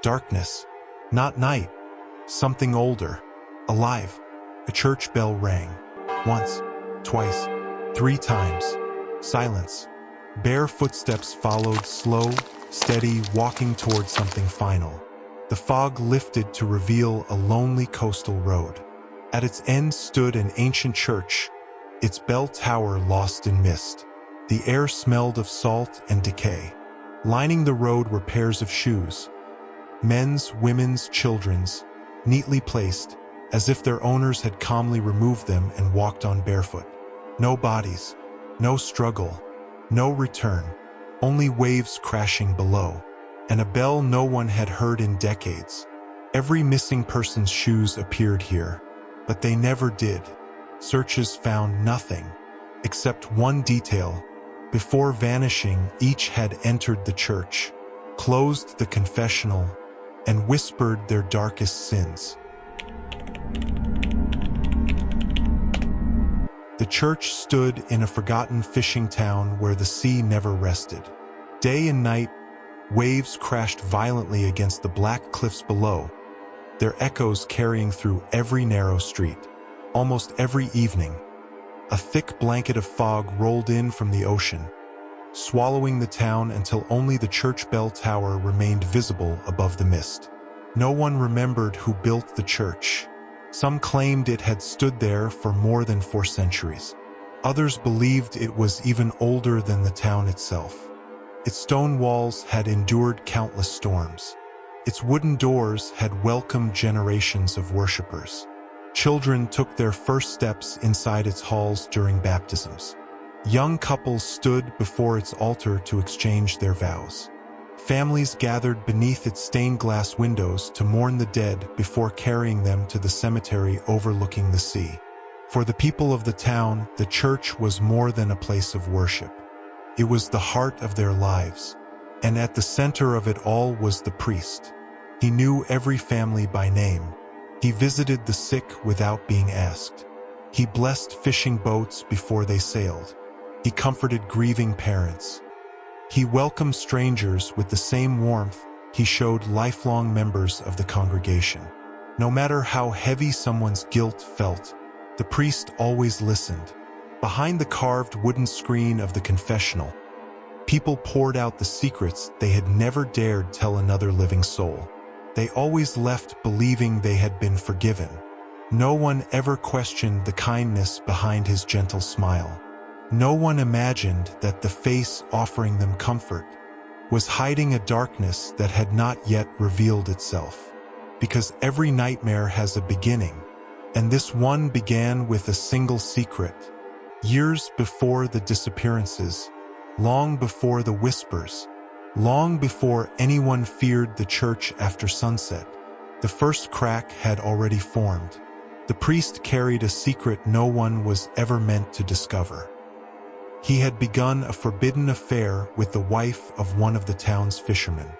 Darkness. Not night. Something older. Alive. A church bell rang. Once. Twice. 3 times. Silence. Bare footsteps followed, slow, steady, walking toward something final. The fog lifted to reveal a lonely coastal road. At its end stood an ancient church, its bell tower lost in mist. The air smelled of salt and decay. Lining the road were pairs of shoes. Men's, women's, children's, neatly placed, as if their owners had calmly removed them and walked on barefoot. No bodies, no struggle, no return, only waves crashing below, and a bell no one had heard in decades. Every missing person's shoes appeared here, but they never did. Searches found nothing, except one detail. Before vanishing, each had entered the church, closed the confessional, and whispered their darkest sins. The church stood in a forgotten fishing town where the sea never rested. Day and night, waves crashed violently against the black cliffs below, their echoes carrying through every narrow street. Almost every evening, a thick blanket of fog rolled in from the ocean, swallowing the town until only the church bell tower remained visible above the mist. No one remembered who built the church. Some claimed it had stood there for more than 4 centuries. Others believed it was even older than the town itself. Its stone walls had endured countless storms. Its wooden doors had welcomed generations of worshippers. Children took their first steps inside its halls during baptisms. Young couples stood before its altar to exchange their vows. Families gathered beneath its stained glass windows to mourn the dead before carrying them to the cemetery overlooking the sea. For the people of the town, the church was more than a place of worship. It was the heart of their lives, and at the center of it all was the priest. He knew every family by name. He visited the sick without being asked. He blessed fishing boats before they sailed. He comforted grieving parents. He welcomed strangers with the same warmth he showed lifelong members of the congregation. No matter how heavy someone's guilt felt, the priest always listened. Behind the carved wooden screen of the confessional, people poured out the secrets they had never dared tell another living soul. They always left believing they had been forgiven. No one ever questioned the kindness behind his gentle smile. No one imagined that the face offering them comfort was hiding a darkness that had not yet revealed itself. Because every nightmare has a beginning, and this one began with a single secret. Years before the disappearances, long before the whispers, long before anyone feared the church after sunset, the first crack had already formed. The priest carried a secret no one was ever meant to discover. He had begun a forbidden affair with the wife of one of the town's fishermen.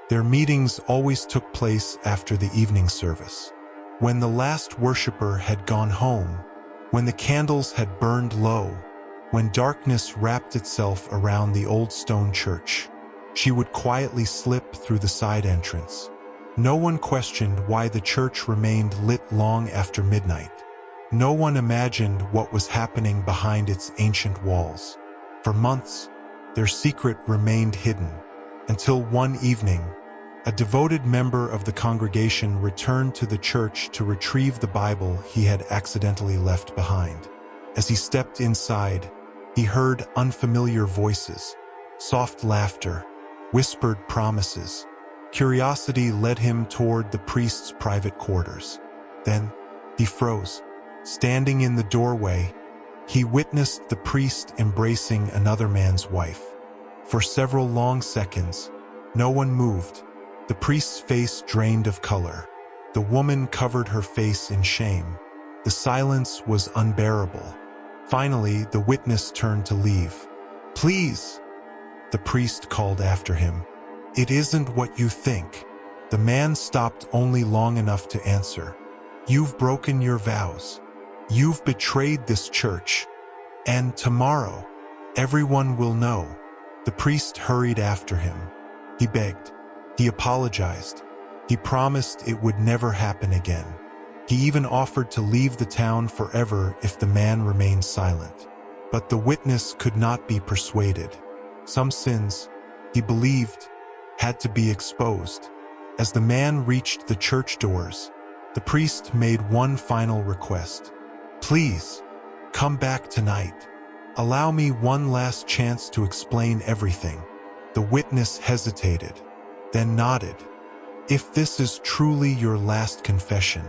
Their meetings always took place after the evening service. When the last worshiper had gone home, when the candles had burned low, when darkness wrapped itself around the old stone church, she would quietly slip through the side entrance. No one questioned why the church remained lit long after midnight. No one imagined what was happening behind its ancient walls. For months, their secret remained hidden, until one evening, a devoted member of the congregation returned to the church to retrieve the Bible he had accidentally left behind. As he stepped inside, he heard unfamiliar voices, soft laughter, whispered promises. Curiosity led him toward the priest's private quarters. Then, he froze. Standing in the doorway, he witnessed the priest embracing another man's wife. For several long seconds, no one moved. The priest's face drained of color. The woman covered her face in shame. The silence was unbearable. Finally, the witness turned to leave. "Please," the priest called after him. "It isn't what you think." The man stopped only long enough to answer. "You've broken your vows. You've betrayed this church. And tomorrow, everyone will know." The priest hurried after him. He begged. He apologized. He promised it would never happen again. He even offered to leave the town forever if the man remained silent. But the witness could not be persuaded. Some sins, he believed, had to be exposed. As the man reached the church doors, the priest made one final request. "Please, come back tonight. Allow me one last chance to explain everything." The witness hesitated, then nodded. "If this is truly your last confession,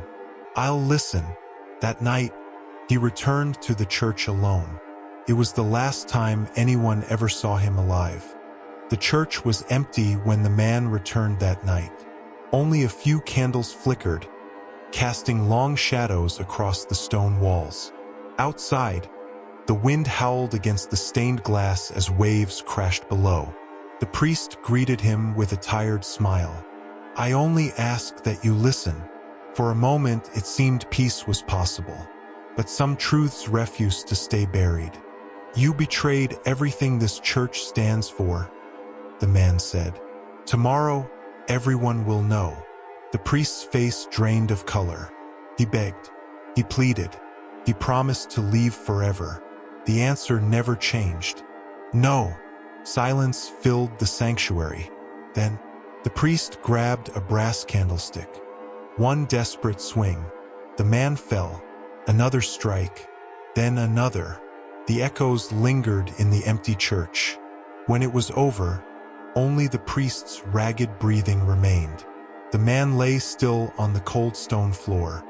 I'll listen." That night, he returned to the church alone. It was the last time anyone ever saw him alive. The church was empty when the man returned that night. Only a few candles flickered, casting long shadows across the stone walls. Outside, the wind howled against the stained glass as waves crashed below. The priest greeted him with a tired smile. "I only ask that you listen." For a moment, it seemed peace was possible. But some truths refused to stay buried. "You betrayed everything this church stands for," the man said. "Tomorrow, everyone will know." The priest's face drained of color. He begged. He pleaded. He promised to leave forever. The answer never changed. "No." Silence filled the sanctuary. Then, the priest grabbed a brass candlestick. One desperate swing. The man fell. Another strike. Then another. The echoes lingered in the empty church. When it was over, only the priest's ragged breathing remained. The man lay still on the cold stone floor.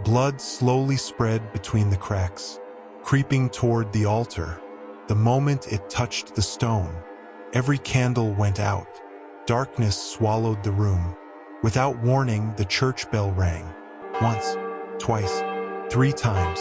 Blood slowly spread between the cracks, creeping toward the altar. The moment it touched the stone, every candle went out. Darkness swallowed the room. Without warning, the church bell rang. Once, twice, 3 times.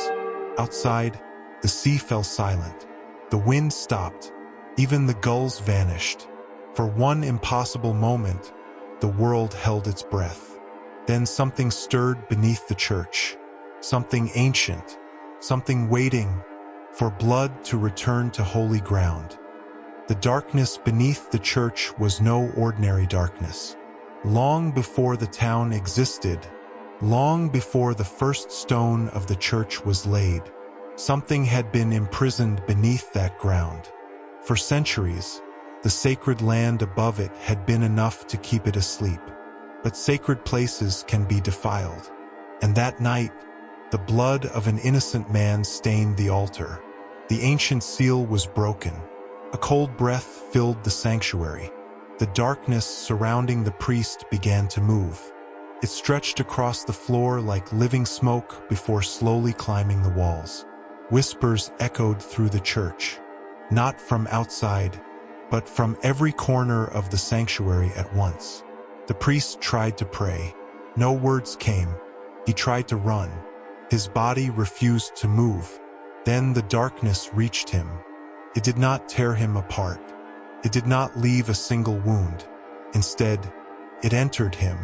Outside, the sea fell silent. The wind stopped. Even the gulls vanished. For one impossible moment, the world held its breath. Then something stirred beneath the church. Something ancient. Something waiting for blood to return to holy ground. The darkness beneath the church was no ordinary darkness. Long before the town existed, long before the first stone of the church was laid, something had been imprisoned beneath that ground. For centuries, the sacred land above it had been enough to keep it asleep. But sacred places can be defiled. And that night, the blood of an innocent man stained the altar. The ancient seal was broken. A cold breath filled the sanctuary. The darkness surrounding the priest began to move. It stretched across the floor like living smoke before slowly climbing the walls. Whispers echoed through the church, not from outside, but from every corner of the sanctuary at once. The priest tried to pray. No words came. He tried to run. His body refused to move. Then the darkness reached him. It did not tear him apart. It did not leave a single wound. Instead, it entered him.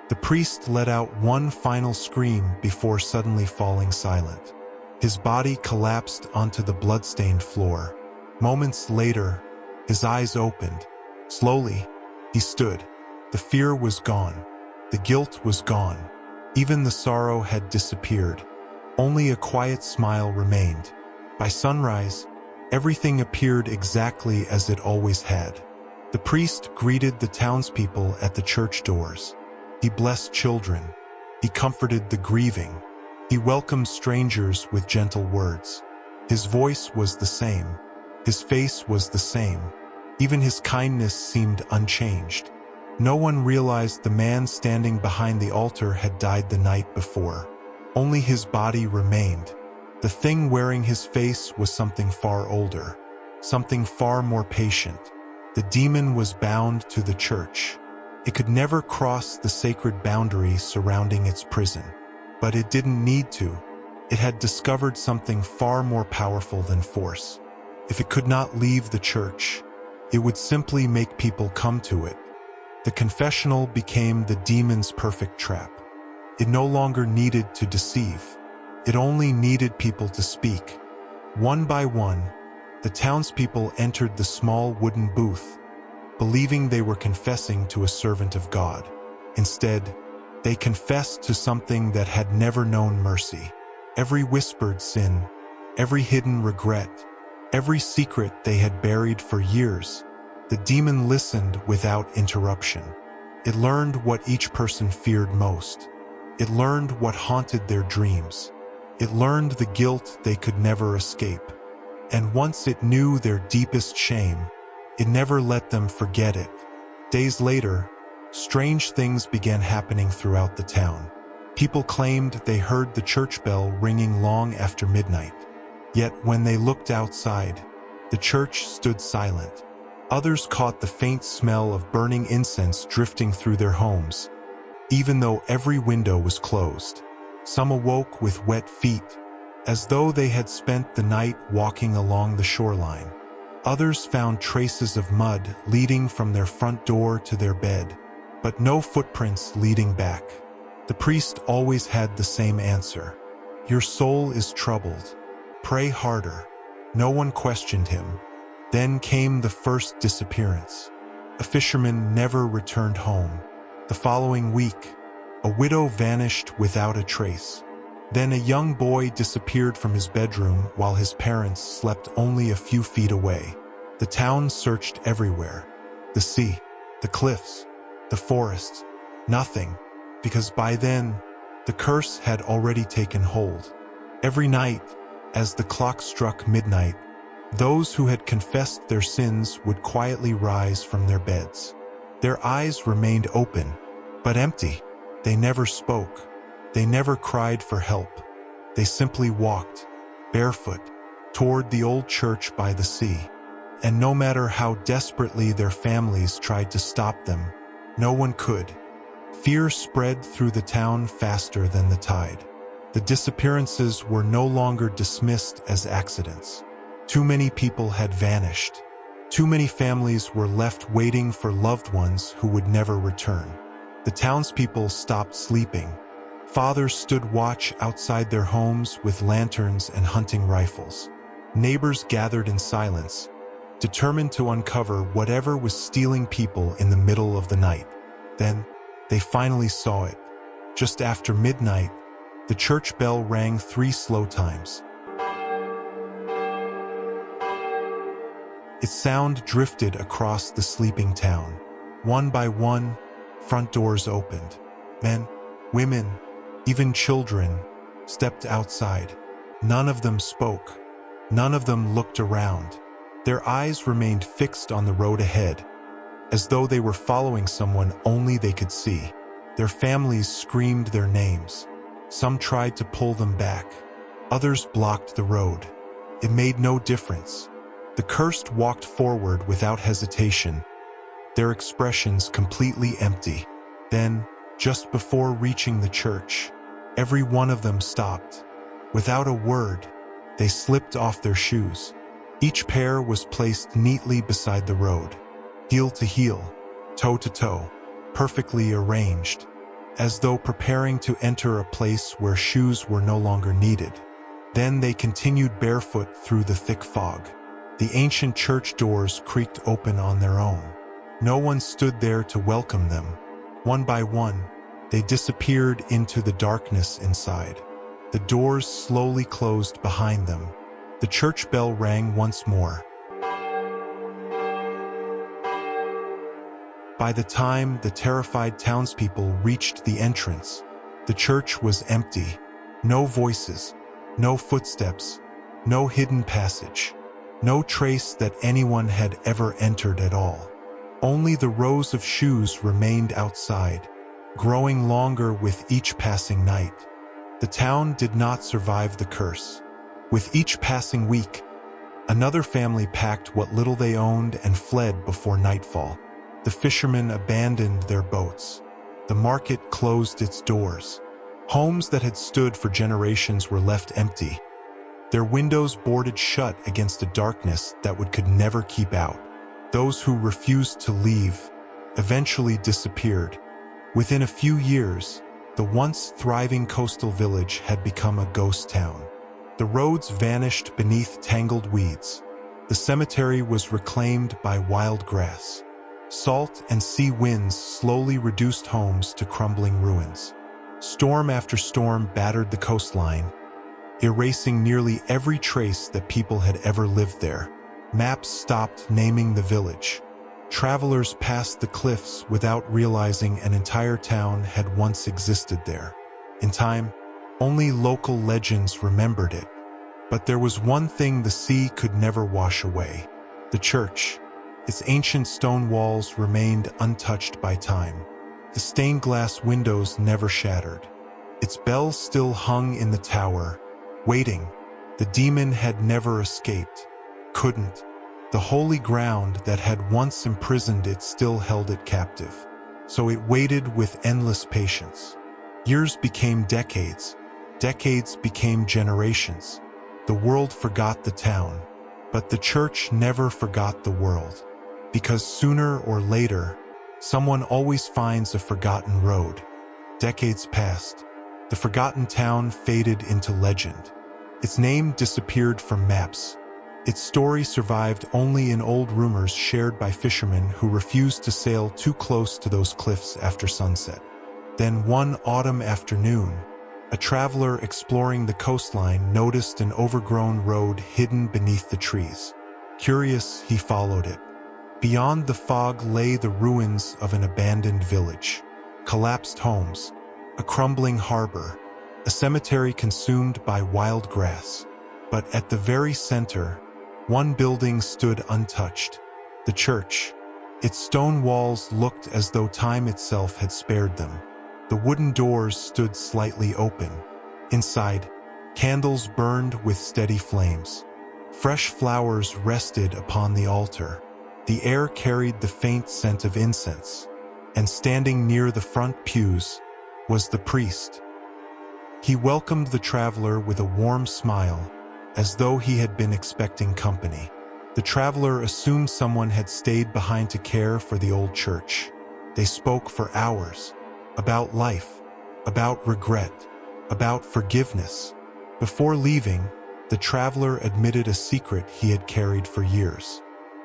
The priest let out one final scream before suddenly falling silent. His body collapsed onto the blood-stained floor. Moments later, his eyes opened. Slowly, he stood. The fear was gone. The guilt was gone. Even the sorrow had disappeared. Only a quiet smile remained. By sunrise, everything appeared exactly as it always had. The priest greeted the townspeople at the church doors. He blessed children. He comforted the grieving. He welcomed strangers with gentle words. His voice was the same. His face was the same. Even his kindness seemed unchanged. No one realized the man standing behind the altar had died the night before. Only his body remained. The thing wearing his face was something far older, something far more patient. The demon was bound to the church. It could never cross the sacred boundary surrounding its prison. But it didn't need to. It had discovered something far more powerful than force. If it could not leave the church, it would simply make people come to it. The confessional became the demon's perfect trap. It no longer needed to deceive. It only needed people to speak. One by one, the townspeople entered the small wooden booth, believing they were confessing to a servant of God. Instead, they confessed to something that had never known mercy. Every whispered sin, every hidden regret, every secret they had buried for years, the demon listened without interruption. It learned what each person feared most. It learned what haunted their dreams. It learned the guilt they could never escape. And once it knew their deepest shame, it never let them forget it. Days later, strange things began happening throughout the town. People claimed they heard the church bell ringing long after midnight. Yet when they looked outside, the church stood silent. Others caught the faint smell of burning incense drifting through their homes, even though every window was closed. Some awoke with wet feet, as though they had spent the night walking along the shoreline. Others found traces of mud leading from their front door to their bed, but no footprints leading back. The priest always had the same answer: "Your soul is troubled. Pray harder." No one questioned him. Then came the first disappearance. A fisherman never returned home. The following week, a widow vanished without a trace. Then a young boy disappeared from his bedroom while his parents slept only a few feet away. The town searched everywhere. The sea, the cliffs, the forests. Nothing, because by then, the curse had already taken hold. Every night, as the clock struck midnight, those who had confessed their sins would quietly rise from their beds. Their eyes remained open, but empty. They never spoke. They never cried for help. They simply walked, barefoot, toward the old church by the sea. And no matter how desperately their families tried to stop them, no one could. Fear spread through the town faster than the tide. The disappearances were no longer dismissed as accidents. Too many people had vanished. Too many families were left waiting for loved ones who would never return. The townspeople stopped sleeping. Fathers stood watch outside their homes with lanterns and hunting rifles. Neighbors gathered in silence, determined to uncover whatever was stealing people in the middle of the night. Then, they finally saw it. Just after midnight, the church bell rang 3 slow times. Its sound drifted across the sleeping town. One by one, front doors opened. Men, women, even children stepped outside. None of them spoke. None of them looked around. Their eyes remained fixed on the road ahead, as though they were following someone only they could see. Their families screamed their names. Some tried to pull them back. Others blocked the road. It made no difference. The cursed walked forward without hesitation, their expressions completely empty. Then, just before reaching the church, every one of them stopped. Without a word, they slipped off their shoes. Each pair was placed neatly beside the road, heel to heel, toe to toe, perfectly arranged, as though preparing to enter a place where shoes were no longer needed. Then they continued barefoot through the thick fog. The ancient church doors creaked open on their own. No one stood there to welcome them. One by one, they disappeared into the darkness inside. The doors slowly closed behind them. The church bell rang once more. By the time the terrified townspeople reached the entrance, the church was empty. No voices, no footsteps, no hidden passage. No trace that anyone had ever entered at all. Only the rows of shoes remained outside, growing longer with each passing night. The town did not survive the curse. With each passing week, another family packed what little they owned and fled before nightfall. The fishermen abandoned their boats. The market closed its doors. Homes that had stood for generations were left empty, their windows boarded shut against a darkness that could never keep out. Those who refused to leave eventually disappeared. Within a few years, the once thriving coastal village had become a ghost town. The roads vanished beneath tangled weeds. The cemetery was reclaimed by wild grass. Salt and sea winds slowly reduced homes to crumbling ruins. Storm after storm battered the coastline, erasing nearly every trace that people had ever lived there. Maps stopped naming the village. Travelers passed the cliffs without realizing an entire town had once existed there. In time, only local legends remembered it. But there was one thing the sea could never wash away: the church. Its ancient stone walls remained untouched by time. The stained glass windows never shattered. Its bell still hung in the tower, waiting. The demon had never escaped. Couldn't. The holy ground that had once imprisoned it still held it captive. So it waited with endless patience. Years became decades. Decades became generations. The world forgot the town, but the church never forgot the world. Because sooner or later, someone always finds a forgotten road. Decades passed. The forgotten town faded into legend. Its name disappeared from maps. Its story survived only in old rumors shared by fishermen who refused to sail too close to those cliffs after sunset. Then one autumn afternoon, a traveler exploring the coastline noticed an overgrown road hidden beneath the trees. Curious, he followed it. Beyond the fog lay the ruins of an abandoned village. Collapsed homes, a crumbling harbor, a cemetery consumed by wild grass. But at the very center, one building stood untouched: the church. Its stone walls looked as though time itself had spared them. The wooden doors stood slightly open. Inside, candles burned with steady flames. Fresh flowers rested upon the altar. The air carried the faint scent of incense, and standing near the front pews was the priest. He welcomed the traveler with a warm smile, as though he had been expecting company. The traveler assumed someone had stayed behind to care for the old church. They spoke for hours, about life, about regret, about forgiveness. Before leaving, the traveler admitted a secret he had carried for years,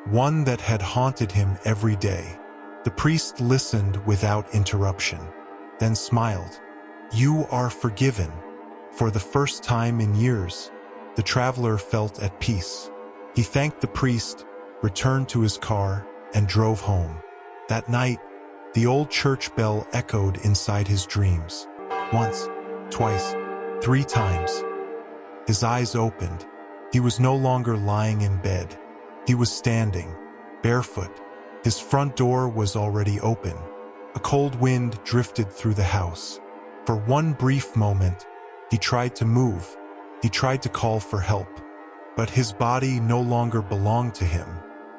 one that had haunted him every day. The priest listened without interruption, then smiled. "You are forgiven." For the first time in years, the traveler felt at peace. He thanked the priest, returned to his car, and drove home. That night, the old church bell echoed inside his dreams. Once, twice, 3 times. His eyes opened. He was no longer lying in bed. He was standing, barefoot. His front door was already open. A cold wind drifted through the house. For one brief moment, he tried to move. He tried to call for help. But his body no longer belonged to him.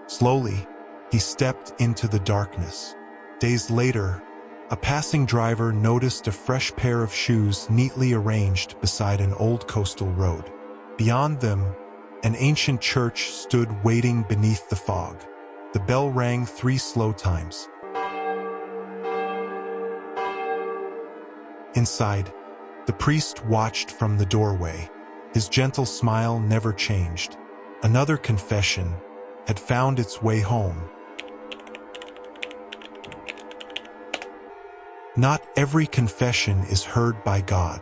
Slowly, he stepped into the darkness. Days later, a passing driver noticed a fresh pair of shoes neatly arranged beside an old coastal road. Beyond them, an ancient church stood waiting beneath the fog. The bell rang 3 slow times. Inside, the priest watched from the doorway. His gentle smile never changed. Another confession had found its way home. Not every confession is heard by God.